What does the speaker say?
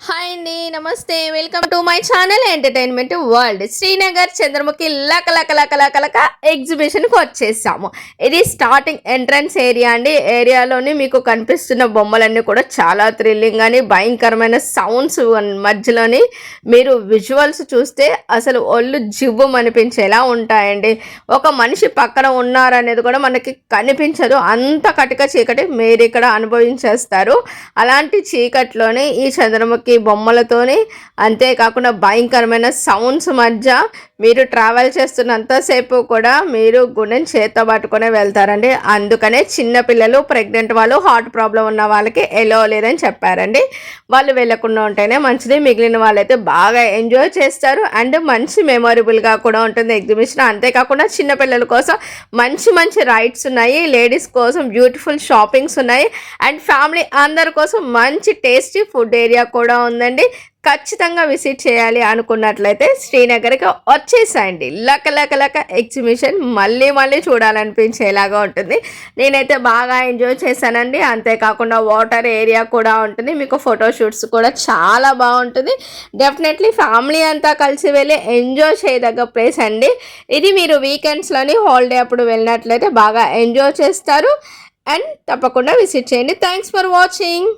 Hi అండి, నమస్తే. Welcome to my channel entertainment world. Srinagar Chandramukhi లక లక లక లక లక ఎగ్జిబిషన్కి వచ్చేసాము. ఇది స్టార్టింగ్ ఎంట్రన్స్ ఏరియా అండి. ఏరియాలోని మీకు కనిపిస్తున్న బొమ్మలన్నీ కూడా చాలా థ్రిల్లింగ్ అని భయంకరమైన సౌండ్స్ మధ్యలోని మీరు విజువల్స్ చూస్తే అసలు ఒళ్ళు జివ్వం అనిపించేలా ఉంటాయండి. ఒక మనిషి పక్కన ఉన్నారనేది కూడా మనకి కనిపించదు, అంత కటిక చీకటి మీరు ఇక్కడ అనుభవించేస్తారు. అలాంటి చీకట్లోనే ఈ చంద్రముఖి బొమ్మలతోని, అంతేకాకుండా భయంకరమైన సౌండ్స్ మధ్య మీరు ట్రావెల్ చేస్తున్నంతసేపు కూడా మీరు గుండెని చేత్తో పట్టుకునే వెళ్తారండి. అందుకనే చిన్నపిల్లలు, ప్రెగ్నెంట్ వాళ్ళు, హార్ట్ ప్రాబ్లం ఉన్న వాళ్ళకి ఎలో లేదని చెప్పారండి. వాళ్ళు వెళ్ళకుండా ఉంటేనే మంచిది. మిగిలిన వాళ్ళైతే బాగా ఎంజాయ్ చేస్తారు అండ్ మంచి మెమొరబుల్గా కూడా ఉంటుంది ఎగ్జిబిషన్. అంతేకాకుండా చిన్నపిల్లల కోసం మంచి మంచి రైడ్స్ ఉన్నాయి, లేడీస్ కోసం బ్యూటిఫుల్ షాపింగ్స్ ఉన్నాయి అండ్ ఫ్యామిలీ అందరి కోసం మంచి టేస్టీ ఫుడ్ ఏరియా కూడా ఉందండి. ఖచ్చితంగా విజిట్ చేయాలి అనుకున్నట్లయితే శ్రీనగర్కి వచ్చేసాయండి. లక లక లక ఎగ్జిబిషన్ మళ్ళీ మళ్ళీ చూడాలనిపించేలాగా ఉంటుంది. నేనైతే బాగా ఎంజాయ్ చేశానండి. అంతేకాకుండా వాటర్ ఏరియా కూడా ఉంటుంది, మీకు ఫోటోషూట్స్ కూడా చాలా బాగుంటుంది. డెఫినెట్లీ ఫ్యామిలీ అంతా కలిసి వెళ్ళి ఎంజాయ్ చేయదగ్గ ప్లేస్ అండి ఇది. మీరు వీకెండ్స్లోని హాలిడే అప్పుడు వెళ్ళినట్లయితే బాగా ఎంజాయ్ చేస్తారు అండ్ తప్పకుండా విజిట్ చేయండి. Thanks for watching.